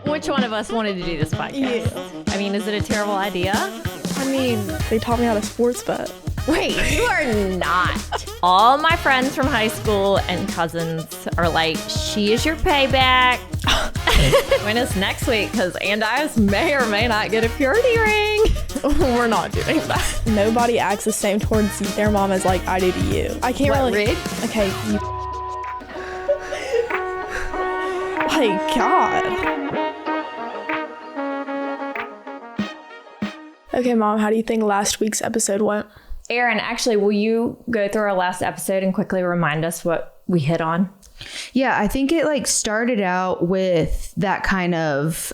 Which one of us wanted to do this podcast? Yeah. I mean, is it a terrible idea? I mean, they taught me how to sports bet. Wait, you are not. All my friends from high school and cousins are like, she is your payback. Join us next week because Andias may or may not get a purity ring. We're not doing that. Nobody acts the same towards their mom as like I do to you. I can't really. Rig? Okay. My God. Okay, Mom, how do you think last week's episode went? Aaron, actually, will you go through our last episode and quickly remind us what we hit on? Yeah, I think it like started out with that kind of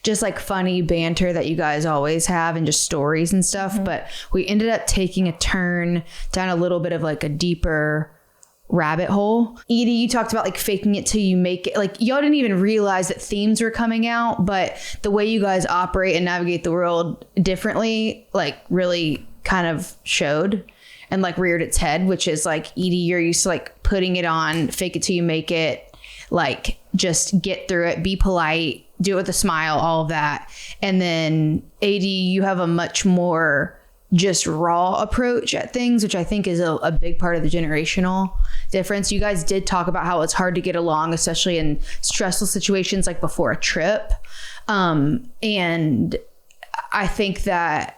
just like funny banter that you guys always have and just stories and stuff. Mm-hmm. But we ended up taking a turn down a little bit of like a deeper rabbit hole. Edie, you talked about like faking it till you make it. Like y'all didn't even realize that themes were coming out, but the way you guys operate and navigate the world differently, like really kind of showed and like reared its head, which is like, Edie, you're used to like putting it on, fake it till you make it, like just get through it, be polite, do it with a smile, all of that. And then Edie, you have a much more just raw approach at things, which I think is a big part of the generational difference. You guys did talk about how it's hard to get along, especially in stressful situations like before a trip. And I think that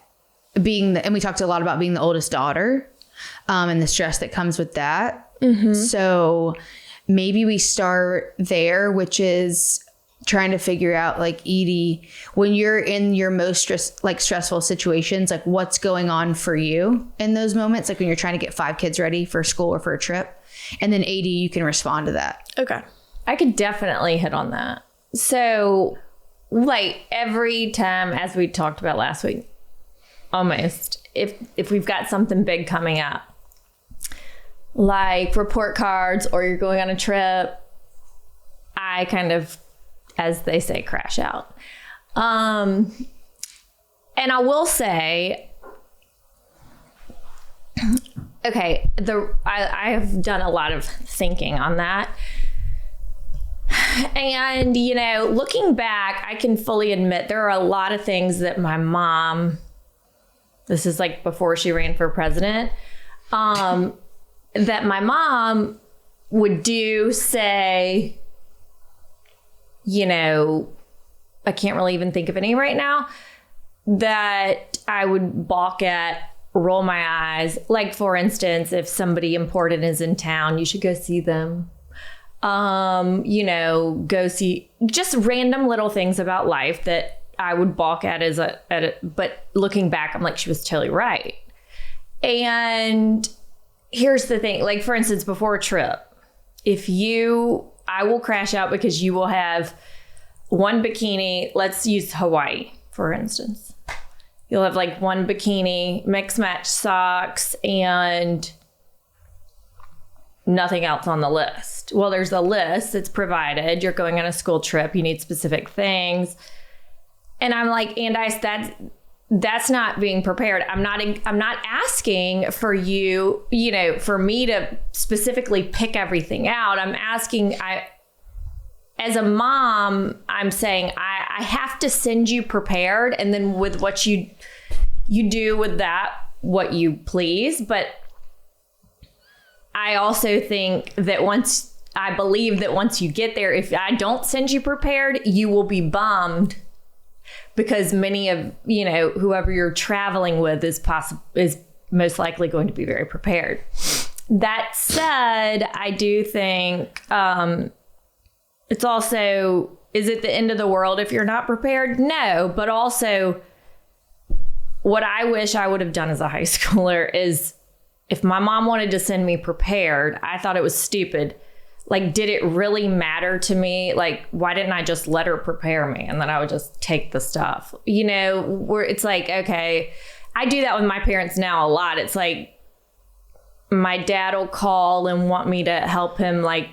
and we talked a lot about being the oldest daughter and the stress that comes with that. Mm-hmm. So maybe we start there, which is trying to figure out like, Edie, when you're in your most stressful situations, like what's going on for you in those moments, like when you're trying to get 5 kids ready for school or for a trip. And then Edie, you can respond to that. Okay. I could definitely hit on that. So like every time, as we talked about last week, almost, if we've got something big coming up, like report cards or you're going on a trip, I kind of, as they say, crash out. And I will say, okay, I have done a lot of thinking on that. And, you know, looking back, I can fully admit there are a lot of things that my mom, this is like before she ran for president, that my mom would do, say, you know, I can't really even think of any right now, that I would balk at, roll my eyes. Like, for instance, if somebody important is in town, you should go see them. You know, go see just random little things about life that I would balk at but looking back, I'm like, she was totally right. And here's the thing, like, for instance, before a trip, I will crash out because you will have one bikini. Let's use Hawaii, for instance. You'll have like one bikini, mix match socks, and nothing else on the list. Well, there's a list that's provided. You're going on a school trip. You need specific things. And I'm like, that's not being prepared. I'm not asking for you, you know, for me to specifically pick everything out. I'm asking, as a mom, I'm saying I have to send you prepared, and then with what you do with that, what you please. But I also think that I believe that once you get there, if I don't send you prepared, you will be bummed. Because many of, you know, whoever you're traveling with is most likely going to be very prepared. That said, I do think it's also, is it the end of the world if you're not prepared? No, but also what I wish I would have done as a high schooler is if my mom wanted to send me prepared, I thought it was stupid. Like, did it really matter to me? Like, why didn't I just let her prepare me and then I would just take the stuff? You know, where it's like, okay, I do that with my parents now a lot. It's like my dad will call and want me to help him, like,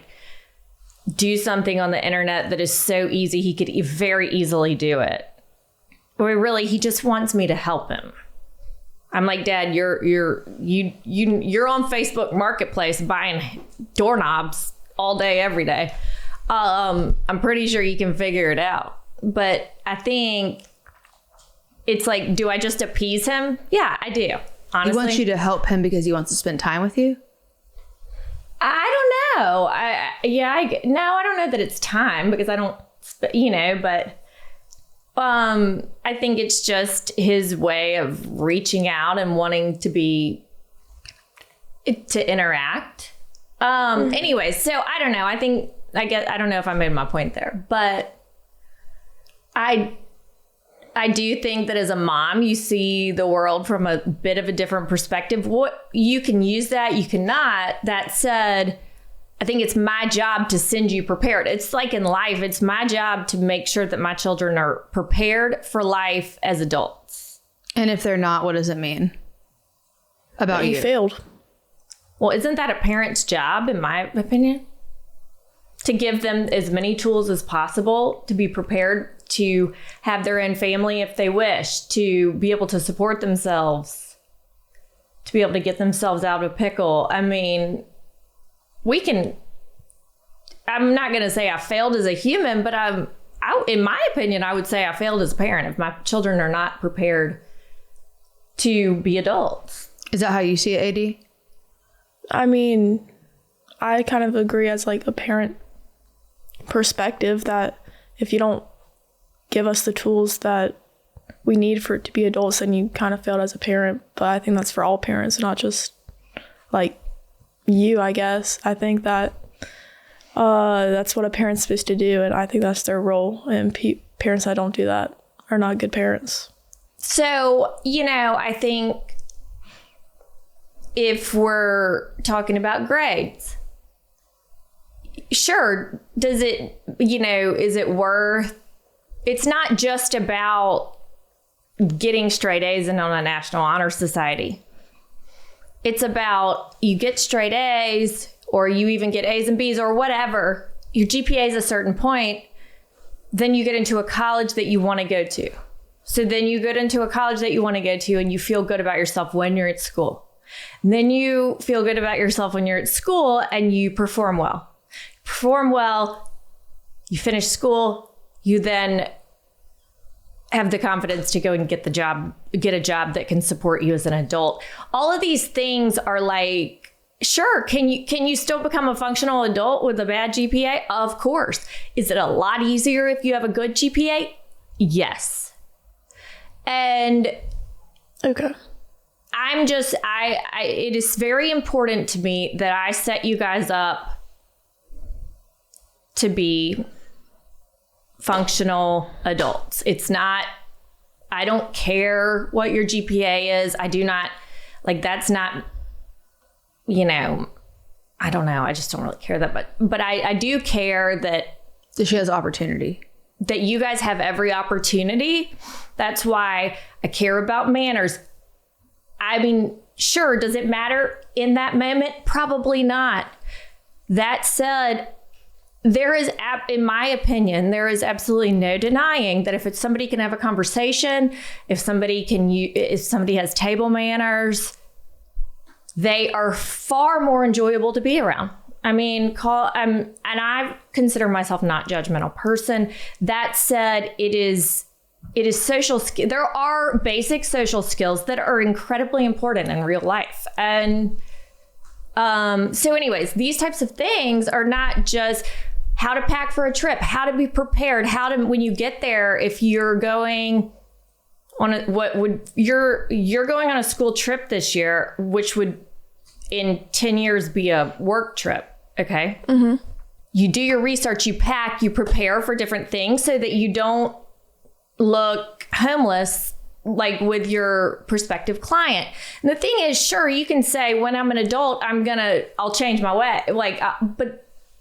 do something on the internet that is so easy. He could very easily do it. But really, he just wants me to help him. I'm like, Dad, you're on Facebook Marketplace buying doorknobs all day, every day. I'm pretty sure you can figure it out. But I think it's like, do I just appease him? Yeah, I do. Honestly. He wants you to help him because he wants to spend time with you? I don't know. I don't know that it's time because I don't, but I think it's just his way of reaching out and wanting to interact. Anyway, so I don't know. I don't know if I made my point there, but I do think that as a mom, you see the world from a bit of a different perspective. What you can use that, you cannot. That said, I think it's my job to send you prepared. It's like in life, it's my job to make sure that my children are prepared for life as adults. And if they're not, what does it mean about you? You failed. Well, isn't that a parent's job, in my opinion? To give them as many tools as possible to be prepared to have their own family if they wish, to be able to support themselves, to be able to get themselves out of a pickle. I mean, I'm not going to say I failed as a human, but in my opinion, I would say I failed as a parent if my children are not prepared to be adults. Is that how you see it, Edie? I mean, I kind of agree as like a parent perspective that if you don't give us the tools that we need for it to be adults, then you kind of failed as a parent. But I think that's for all parents, not just like you, I guess. I think that that's what a parent's supposed to do, and I think that's their role. And parents that don't do that are not good parents. So, I think if we're talking about grades, sure, does it, is it worth, it's not just about getting straight A's and on a National Honor Society. It's about you get straight A's, or you even get A's and B's or whatever, your GPA is a certain point, then you get into a college that you want to go to. So then you get into a college that you want to go to and you feel good about yourself when you're at school. And then you feel good about yourself when you're at school and you perform well. You finish school, you then have the confidence to go and get a job that can support you as an adult. All of these things are like, sure, can you still become a functional adult with a bad GPA? Of course. Is it a lot easier if you have a good GPA? Yes. And okay. It is very important to me that I set you guys up to be functional adults. It's not, I don't care what your GPA is. I do not, that's not, I don't know. I just don't really care that, but I do care that she has opportunity. That you guys have every opportunity. That's why I care about manners. I mean, sure, does it matter in that moment? Probably not. That said, there is, in my opinion, there is absolutely no denying that if somebody can have a conversation, if somebody has table manners, they are far more enjoyable to be around. I mean, and I consider myself not a judgmental person. That said, it is social skill. There are basic social skills that are incredibly important in real life. And so anyways, these types of things are not just how to pack for a trip, how to be prepared, when you get there, if you're going on you're going on a school trip this year, which would in 10 years be a work trip. Okay. Mm-hmm. You do your research, you pack, you prepare for different things so that you don't look homeless with your prospective client. And the thing is, sure, you can say when I'm an adult, I'll change my way.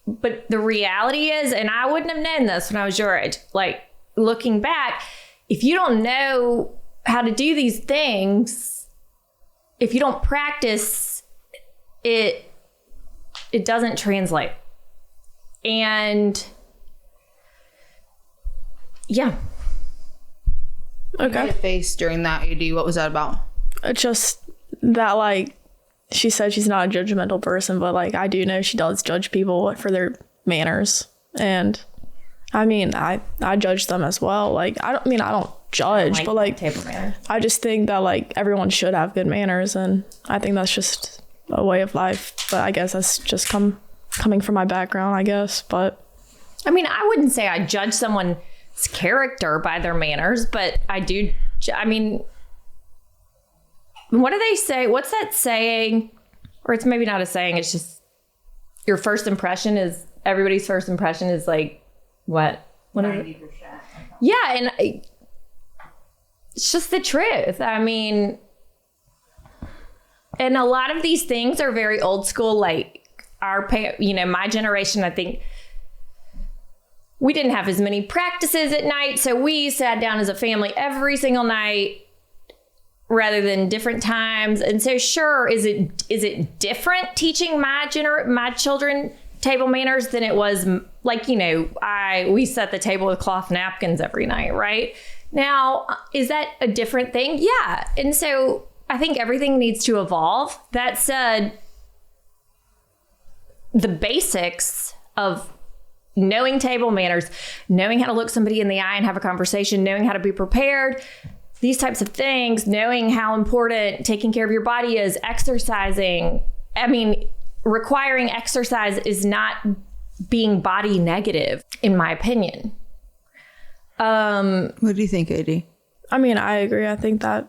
But the reality is, and I wouldn't have known this when I was your age, looking back, if you don't know how to do these things, if you don't practice it doesn't translate. And yeah. Okay. You made a face during that, AD. What was that about? Just that, she said she's not a judgmental person, but I do know she does judge people for their manners And I mean, I judge them as well. Like, I don't judge, but like, table manners. I just think that like everyone should have good manners, and I think that's just a way of life. But I guess that's just coming from my background, I guess. But I mean, I wouldn't say I judge someone's character by their manners, but I do. I mean, what do they say? What's that saying? Or it's maybe not a saying. It's just everybody's first impression is like what? 90%. Yeah, and it's just the truth. I mean, and a lot of these things are very old school. Like my generation, I think we didn't have as many practices at night, so we sat down as a family every single night rather than different times. And so, sure, is it different teaching my children table manners than it was like, we set the table with cloth napkins every night, right? Now, is that a different thing? Yeah. And so I think everything needs to evolve. That said, the basics of knowing table manners, knowing how to look somebody in the eye and have a conversation, knowing how to be prepared, these types of things, knowing how important taking care of your body is, exercising. I mean, requiring exercise is not being body negative, in my opinion. What do you think, Edie? I mean, I agree. I think that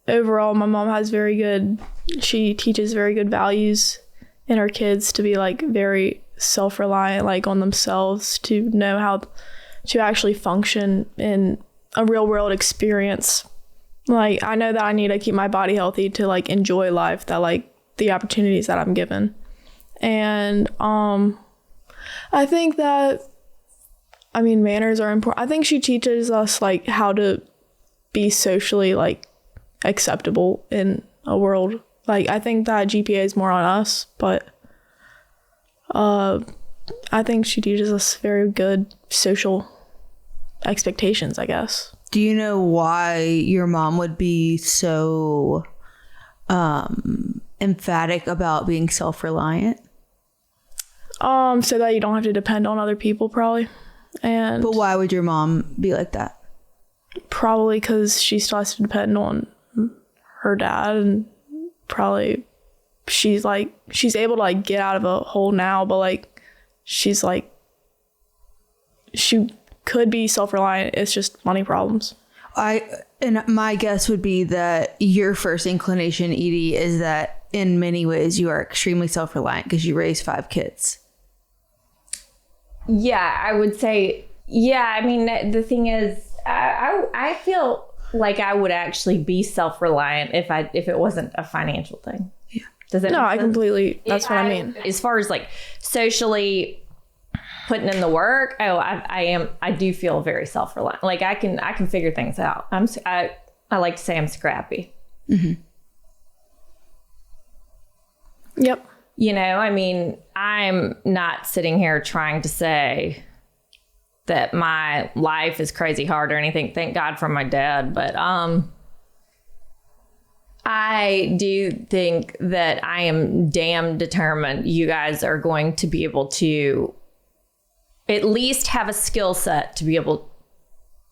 overall my mom she teaches very good values in her kids to be like very self-reliant, like on themselves, to know how to actually function in a real world experience. Like, I know that I need to keep my body healthy to like enjoy life, that like the opportunities that I'm given. And I think that, I mean, manners are important. I think she teaches us like how to be socially like acceptable in a world. Like, I think that GPA is more on us, but I think she teaches us very good social expectations, I guess. Do you know why your mom would be so emphatic about being self-reliant? So that you don't have to depend on other people, probably. But why would your mom be like that? Probably because she still has to depend on her dad, and probably she's able to like get out of a hole now, but like she's like, she could be self-reliant. It's just money problems. And my guess would be that your first inclination, Edie, is that in many ways you are extremely self-reliant because you raise 5 kids. Yeah, I would say, yeah. I mean, the thing is, I feel like I would actually be self-reliant if it wasn't a financial thing. Yeah. Does that? No, make I sense? completely. That's what I mean. As far as like socially putting in the work, I do feel very self-reliant. Like I can figure things out. I like to say I'm scrappy. Mm-hmm. Yep. I mean, I'm not sitting here trying to say that my life is crazy hard or anything. Thank God for my dad. But I do think that I am damn determined you guys are going to be able to at least have a skill set to be able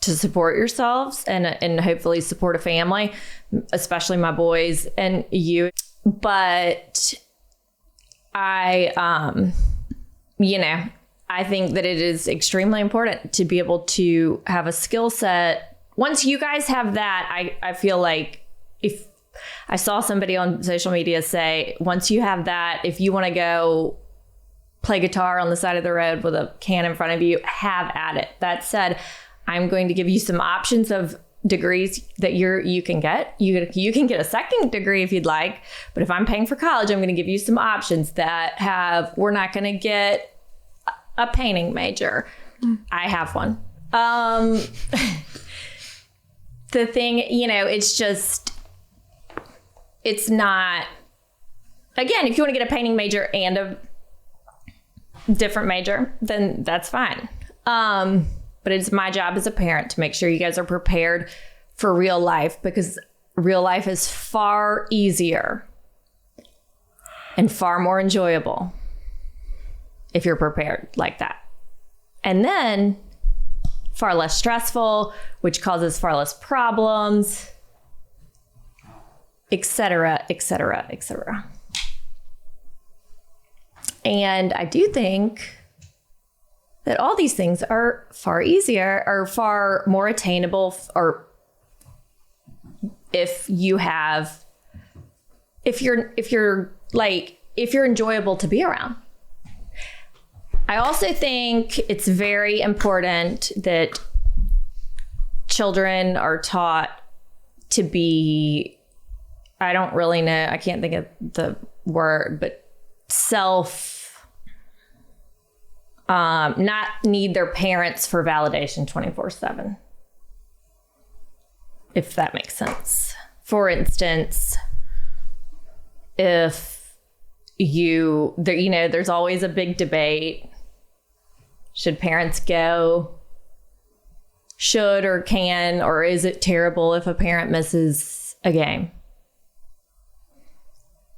to support yourselves and hopefully support a family, especially my boys and you. But I think that it is extremely important to be able to have a skill set. Once you guys have that, I feel like if I saw somebody on social media say, once you have that, if you want to go play guitar on the side of the road with a can in front of you, have at it. That said, I'm going to give you some options of degrees that you can get. You can get a second degree if you'd like, but if I'm paying for college, I'm going to give you some options that we're not going to get a painting major. I have one. The thing, it's not, again, if you want to get a painting major and a different major, then that's fine. But it's my job as a parent to make sure you guys are prepared for real life, because real life is far easier and far more enjoyable if you're prepared like that. And then far less stressful, which causes far less problems, etc., etc., etc. And I do think that all these things are far easier or far more attainable, or if you're enjoyable to be around. I also think it's very important that children are taught to be, I don't really know, I can't think of the word, but not need their parents for validation 24/7. If that makes sense. For instance, if there's always a big debate. Should parents go? Should or can, or is it terrible if a parent misses a game?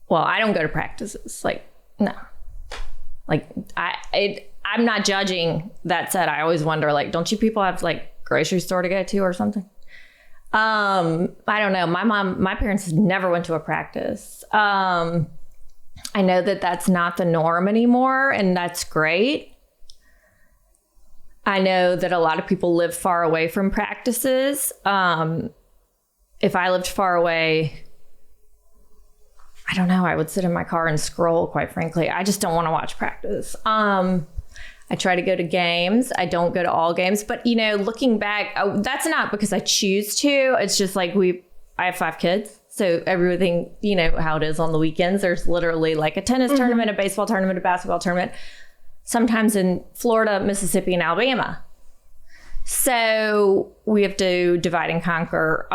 Well, I don't go to practices. Like, no. Like, I'm not judging. That said, I always wonder, like, don't you people have, like, grocery store to go to or something? I don't know. My parents never went to a practice. I know that that's not the norm anymore, and that's great. I know that a lot of people live far away from practices. If I lived far away, I don't know, I would sit in my car and scroll, quite frankly. I just don't want to watch practice. I try to go to games. I don't go to all games. But, looking back, that's not because I choose to. It's just like I have 5 kids. So everything, how it is on the weekends. There's literally like a tennis tournament, a baseball tournament, a basketball tournament. Sometimes in Florida, Mississippi, and Alabama. So we have to divide and conquer.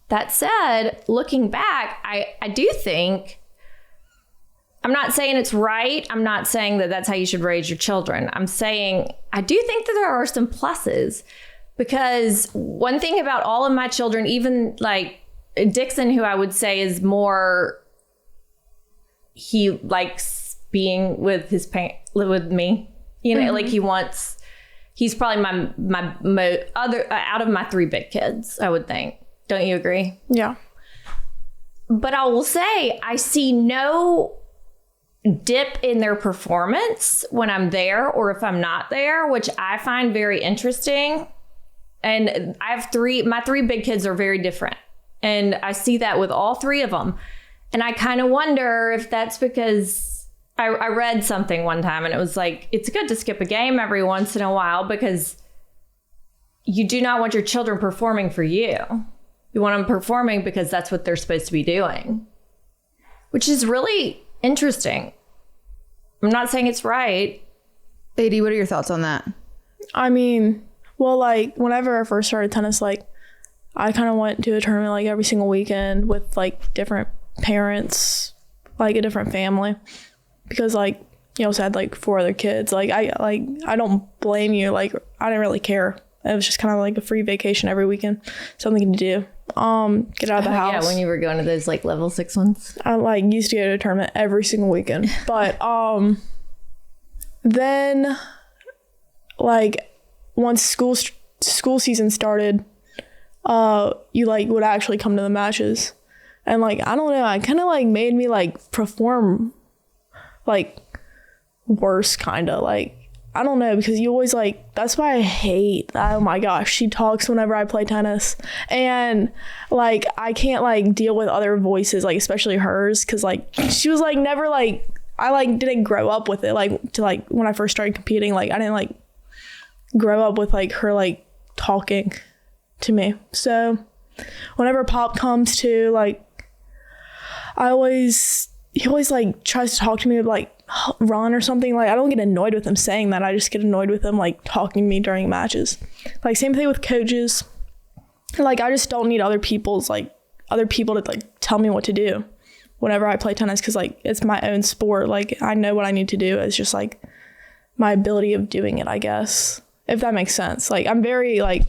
That said, looking back, I do think, I'm not saying it's right. I'm not saying that that's how you should raise your children. I'm saying I do think that there are some pluses, because one thing about all of my children, even like Dixon, who I would say is more, he likes being with his with me, like he's probably my other out of my 3 big kids, I would think. Don't you agree? Yeah. But I will say I see no dip in their performance when I'm there or if I'm not there, which I find very interesting. And I have my 3 big kids are very different. And I see that with all 3 of them. And I kind of wonder if that's because I read something one time and it was like, it's good to skip a game every once in a while because you do not want your children performing for you. You want them performing because that's what they're supposed to be doing, which is really interesting. I'm not saying it's right. Edie, what are your thoughts on that? I mean, well, like whenever I first started tennis, like I kind of went to a tournament like every single weekend with like different parents, like a different family. Because like you also had like 4 other kids. Like I don't blame you. Like I didn't really care. It was just kind of like a free vacation every weekend, something to do. Get out of the house. Yeah, when you were going to those like level 6 ones. I like used to go to a tournament every single weekend. But then like once school season started, you like would actually come to the matches, and like I don't know, I kind of like made me like perform like worse, kind of like I don't know, because you always like, that's why I hate, oh my gosh, she talks whenever I play tennis, and like I can't like deal with other voices, like especially hers, because like she was like never like, I like didn't grow up with it, like to like when I first started competing, like I didn't like grow up with like her like talking to me. So whenever Pop comes to, like he always like tries to talk to me like run or something. Like I don't get annoyed with him saying that, I just get annoyed with him like talking to me during matches. Like same thing with coaches. Like I just don't need other people to like tell me what to do whenever I play tennis, because like it's my own sport. Like I know what I need to do. It's just like my ability of doing it, I guess, if that makes sense. Like I'm very like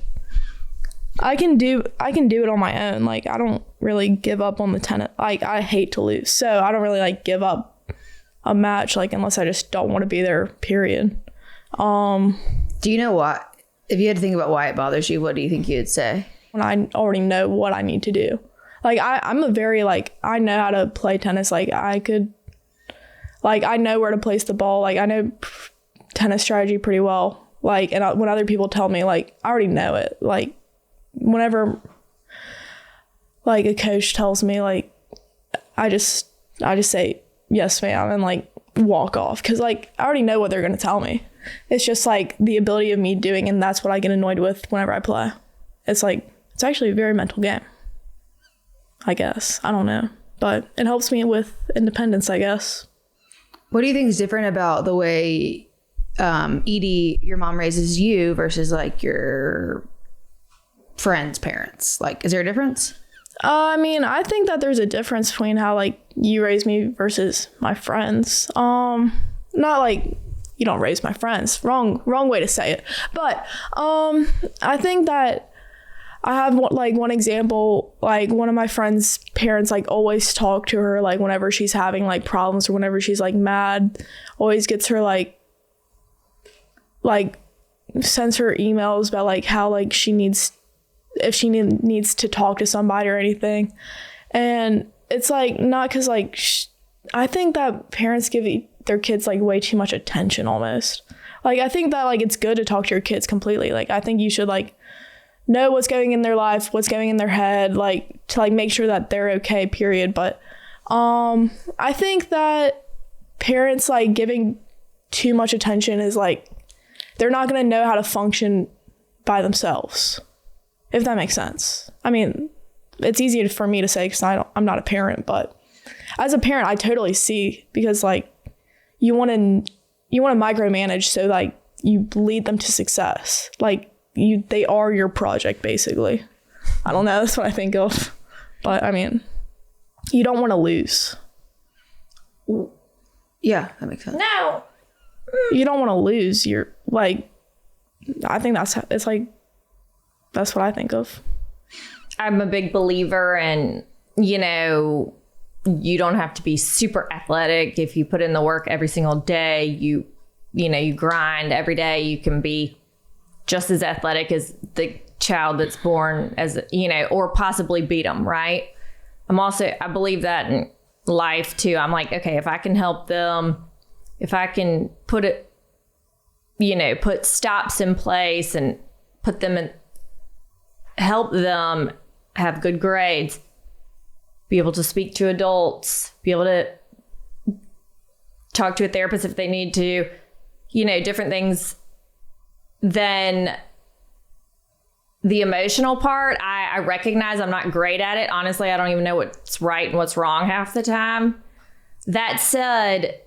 I can do it on my own. Like I don't really give up on the tennis. Like I hate to lose, so I don't really like give up a match, like unless I just don't want to be there, period. Do you know what? If you had to think about why it bothers you, what do you think you'd say? When I already know what I need to do. Like I'm a very like, I know how to play tennis. Like I know where to place the ball. Like I know tennis strategy pretty well. Like, and when other people tell me, like, I already know it. Like whenever like a coach tells me, like, I just say, yes, ma'am, and like walk off. Cause like, I already know what they're going to tell me. It's just like the ability of me doing, and that's what I get annoyed with whenever I play. It's like, it's actually a very mental game, I guess. I don't know, but it helps me with independence, I guess. What do you think is different about the way Edie, your mom, raises you versus like your friends' parents? Like, is there a difference? I mean, I think that there's a difference between how like you raise me versus my friends. Not like you don't raise my friends. Wrong way to say it. But I think that I have one example, like one of my friend's parents like always talk to her like whenever she's having like problems or whenever she's like mad, always gets her like sends her emails about like how like she needs to talk to somebody or anything. And it's like not because like I think that parents give their kids like way too much attention almost. Like I think that like it's good to talk to your kids completely. Like I think you should like know what's going in their life, what's going in their head, like to like make sure that they're okay, period. But I think that parents like giving too much attention is like they're not going to know how to function by themselves, if that makes sense. I mean, it's easy for me to say because I'm not a parent, but as a parent, I totally see, because like you want to micromanage so like you lead them to success. Like they are your project basically. I don't know, that's what I think of. But I mean, you don't want to lose. Yeah, that makes sense. No. You don't want to lose. You're like, I think that's what I think of. I'm a big believer in, you know, you don't have to be super athletic. If you put in the work every single day, you grind every day, you can be just as athletic as the child that's born as, you know, or possibly beat them, right? I believe that in life too. I'm like, okay, if I can help them, if I can put stops in place and help them have good grades, be able to speak to adults, be able to talk to a therapist if they need to, you know, different things. Then the emotional part, I recognize I'm not great at it. Honestly, I don't even know what's right and what's wrong half the time. That said,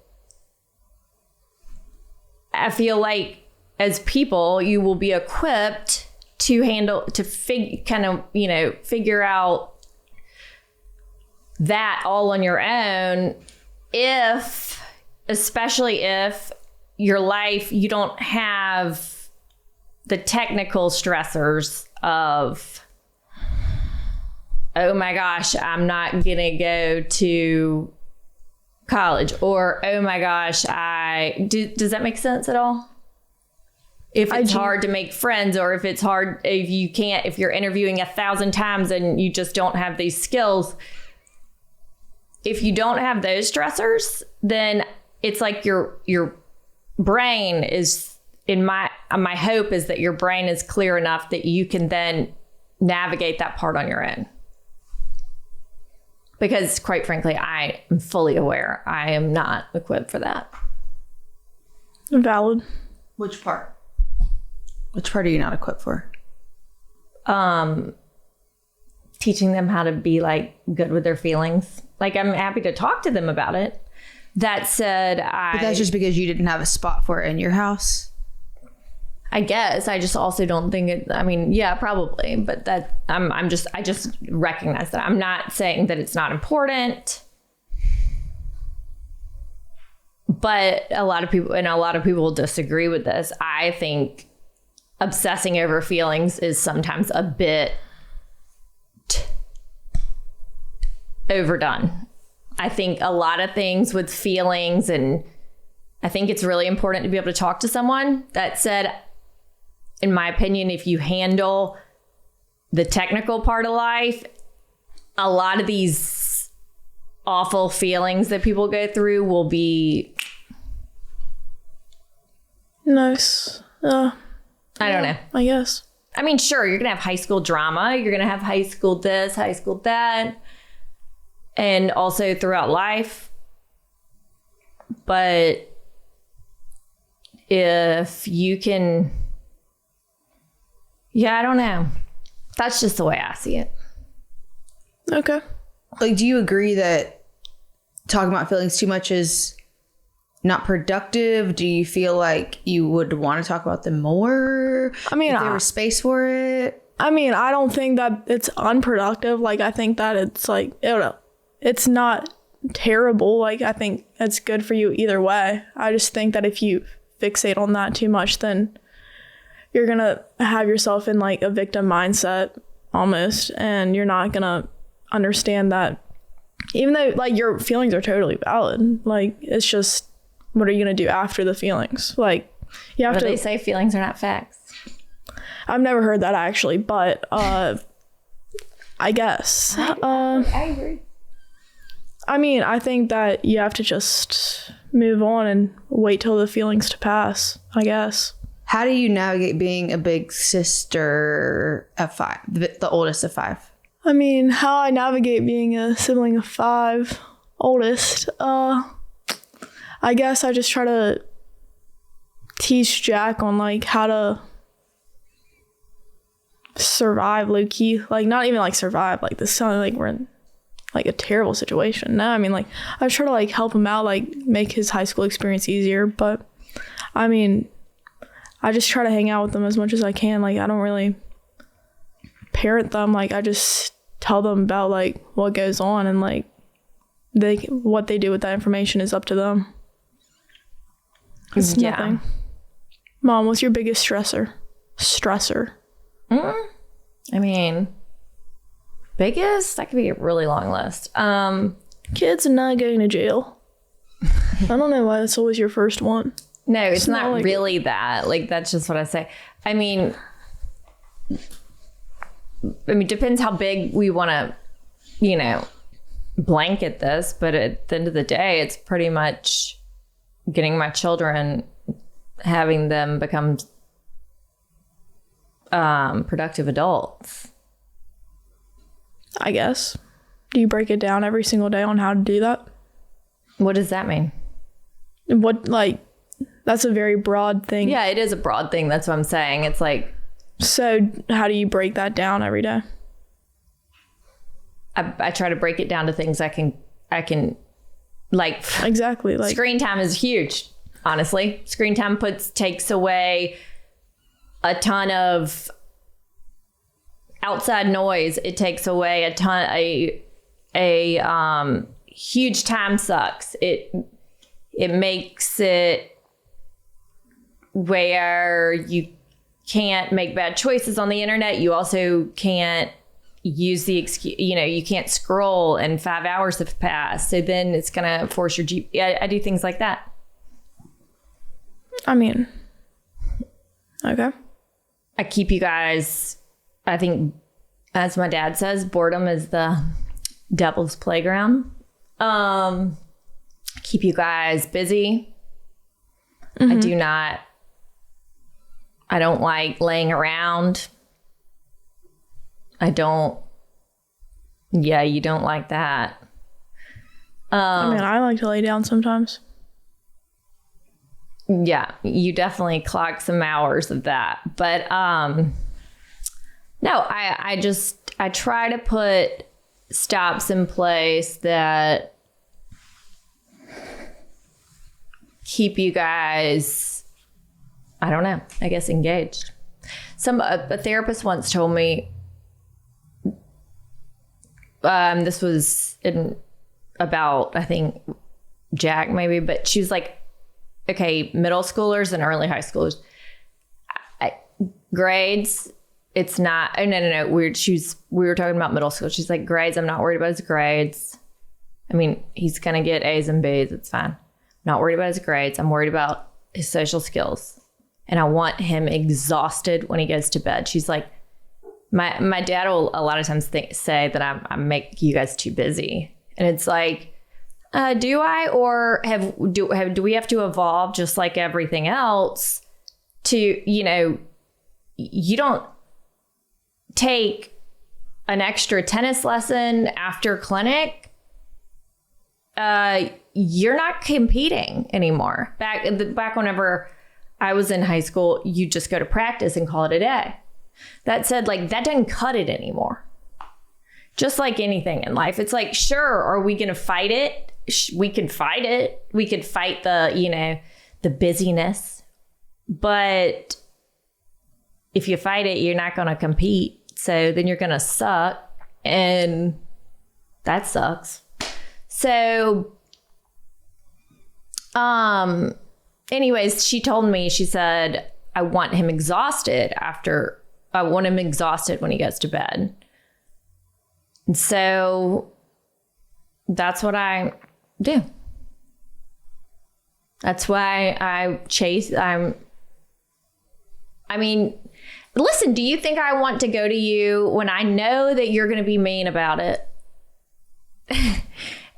I feel like as people, you will be equipped to figure out that all on your own, especially if your life, you don't have the technical stressors of, oh my gosh, I'm not gonna go to college, or oh my gosh, does that make sense at all? If it's hard to make friends, or if it's hard, if you're interviewing 1,000 times and you just don't have these skills, if you don't have those stressors, then it's like your brain is, my hope is that your brain is clear enough that you can then navigate that part on your own. Because quite frankly, I am fully aware I am not equipped for that. Valid. Which part? Which part are you not equipped for? Teaching them how to be like good with their feelings. Like, I'm happy to talk to them about it. That said, But that's just because you didn't have a spot for it in your house? I guess. I just also don't think it, I mean, yeah, probably. But that I just recognize that. I'm not saying that it's not important. But a lot of people disagree with this. I think obsessing over feelings is sometimes a bit overdone I think a lot of things with feelings, and I think it's really important to be able to talk to someone. That said, in my opinion, if you handle the technical part of life, a lot of these awful feelings that people go through will be nice. I don't know. I guess. I mean, sure, you're going to have high school drama. You're going to have high school this, high school that, and also throughout life. But if you can, I don't know. That's just the way I see it. Okay. Like, do you agree that talking about feelings too much is not productive? Do you feel like you would want to talk about them more? I mean, if there was space for it. I mean, I don't think that it's unproductive. Like, I think that it's like, I don't know, it's not terrible. Like, I think it's good for you either way. I just think that if you fixate on that too much, then you're going to have yourself in like a victim mindset almost, and you're not going to understand that even though like your feelings are totally valid, like it's just, what are you going to do after the feelings? Like, you have What to. do they say? Feelings are not facts. I've never heard that actually, but I guess. I agree. I mean, I think that you have to just move on and wait till the feelings to pass, I guess. How do you navigate being a big sister of 5, the oldest of 5? I mean, how I navigate being a sibling of 5, oldest, I guess I just try to teach Jack on like how to survive low key. Like, not even like survive, like this sounding like we're in like a terrible situation. No, I mean, like I try to like help him out, like make his high school experience easier. But I mean, I just try to hang out with them as much as I can. Like, I don't really parent them. Like, I just tell them about like what goes on, and like what they do with that information is up to them. It's nothing. Mom, what's your biggest stressor? I mean, biggest? That could be a really long list. Kids not going to jail. I don't know why that's always your first one. No, it's not like really that. Like, that's just what I say. I mean, depends how big we want to, blanket this. But at the end of the day, it's pretty much getting my children, having them become productive adults. I guess. Do you break it down every single day on how to do that? What does that mean? What, like, that's a very broad thing. Yeah, it is a broad thing. That's what I'm saying. It's like, so how do you break that down every day? I try to break it down to things I can like. Exactly. Like, screen time is huge, honestly. Screen time takes away a ton of outside noise. It takes away a huge time sucks. It makes it where you can't make bad choices on the internet. You also can't use the excuse, you can't scroll and 5 hours have passed. So then it's going to force your I do things like that. I mean, okay. I keep you guys, I think, as my dad says, boredom is the devil's playground. Keep you guys busy. Mm-hmm. I don't like laying around. You don't like that. I mean, I like to lay down sometimes. Yeah, you definitely clock some hours of that. But no, I try to put stops in place that keep you guys, I don't know, I guess engaged. A therapist once told me, this was about, I think, Jack maybe, but she was like, okay, middle schoolers and early high schoolers, grades, it's not, no. We were talking about middle school. She's like, grades, I'm not worried about his grades. I mean, he's going to get A's and B's. It's fine. I'm not worried about his grades. I'm worried about his social skills. And I want him exhausted when he goes to bed. She's like, my dad will a lot of times say that I make you guys too busy. And it's like, do I? Or do we have to evolve just like everything else to, you don't take an extra tennis lesson after clinic. You're not competing anymore. Back whenever I was in high school, you just go to practice and call it a day. That said, like, that doesn't cut it anymore. Just like anything in life, it's like, sure, are we going to fight it? We can fight it. We could fight the busyness. But if you fight it, you're not going to compete. So then you're going to suck. And that sucks. So, anyways, she told me, she said, I want him exhausted when he goes to bed. And so that's what I do. That's why I chase. I mean, listen, do you think I want to go to you when I know that you're going to be mean about it?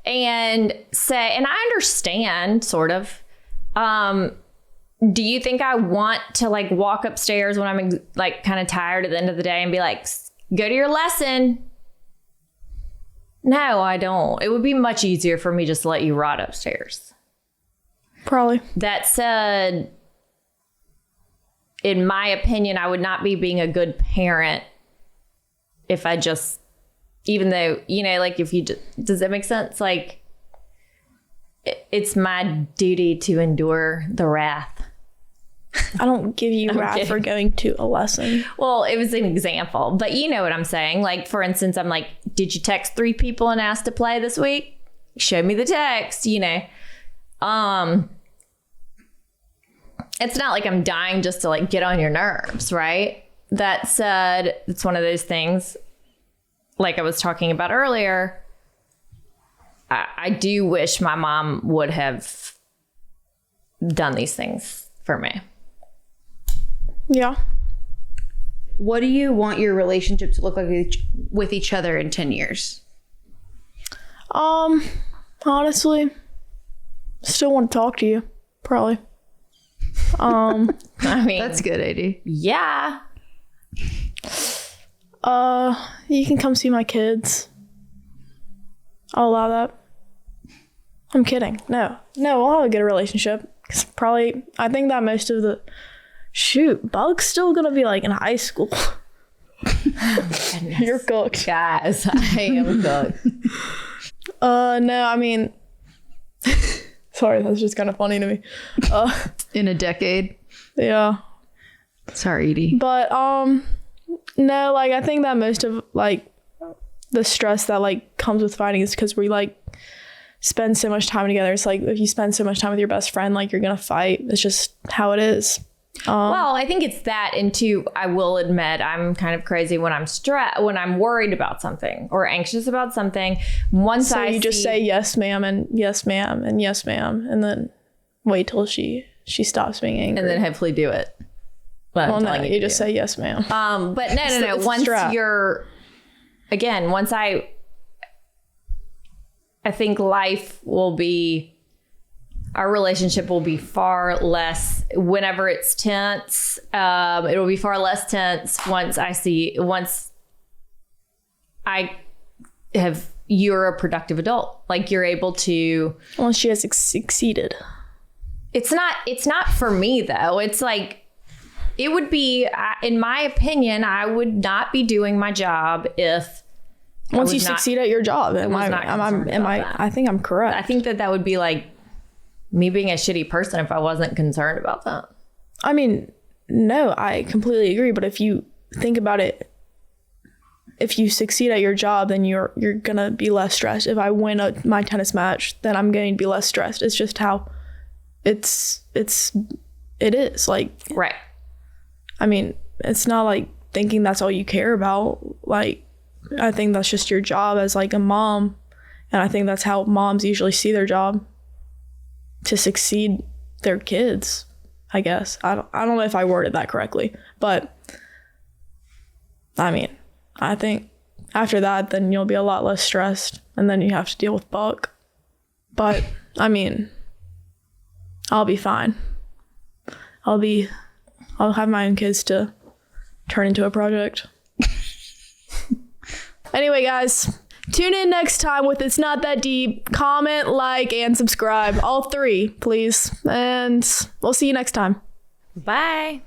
And say, and I understand, sort of. Do you think I want to like walk upstairs when I'm like kind of tired at the end of the day and be like, go to your lesson? No, I don't. It would be much easier for me just to let you rot upstairs. Probably. That said, in my opinion, I would not be being a good parent if I just, even though, like if you, does that make sense? Like, it's my duty to endure the wrath. I don't give you wrath for going to a lesson. Well, it was an example, but you know what I'm saying? Like, for instance, I'm like, did you text 3 people and ask to play this week? Show me the text, It's not like I'm dying just to like get on your nerves, right? That said, it's one of those things, like I was talking about earlier, I do wish my mom would have done these things for me. Yeah. What do you want your relationship to look like with each other in 10 years? Honestly, still want to talk to you, probably. I mean, that's good, Edie. Yeah. You can come see my kids. I'll allow that. I'm kidding. No, we'll have a good relationship. Probably, I think that most of the... Bug's still gonna be like in high school. Oh, you're cooked. Guys, I am cooked. No, I mean... Sorry, that's just kind of funny to me. In a decade? Yeah. Sorry, Edie. But, no, like, I think that most of, like, the stress that, like, comes with fighting is because we, like, spend so much time together. It's like, if you spend so much time with your best friend, like, you're gonna fight. It's just how it is. Well, I think it's that, and two, I will admit, I'm kind of crazy when I'm when I'm worried about something or anxious about something. So you just say yes, ma'am, and yes, ma'am, and yes, ma'am, and then wait till she stops being angry, and then hopefully do it. Well, no, you just say yes, ma'am. But no. Once you're, again, once I think life will be. Our relationship will be far less, whenever it's tense, it'll be far less tense once I have, you're a productive adult. Like, you're able to... Once she has succeeded. It's not for me, though. It's like, it would be, in my opinion, I would not be doing my job if... Once you succeed at your job. I think I'm correct. I think that would be like, me being a shitty person if I wasn't concerned about that. I mean, no, I completely agree. But if you think about it, if you succeed at your job, then you're gonna be less stressed. If I win my tennis match, then I'm going to be less stressed. It's just how it is. Like, right. I mean, it's not like thinking that's all you care about. Like, I think that's just your job as like a mom And I think that's how moms usually see their job, to succeed their kids, I guess. I don't know if I worded that correctly, but I mean, I think after that, then you'll be a lot less stressed, and then you have to deal with Buck. But I mean, I'll be fine. I'll have my own kids to turn into a project. Anyway, guys, tune in next time with It's Not That Deep. Comment, like, and subscribe. All 3, please. And we'll see you next time. Bye.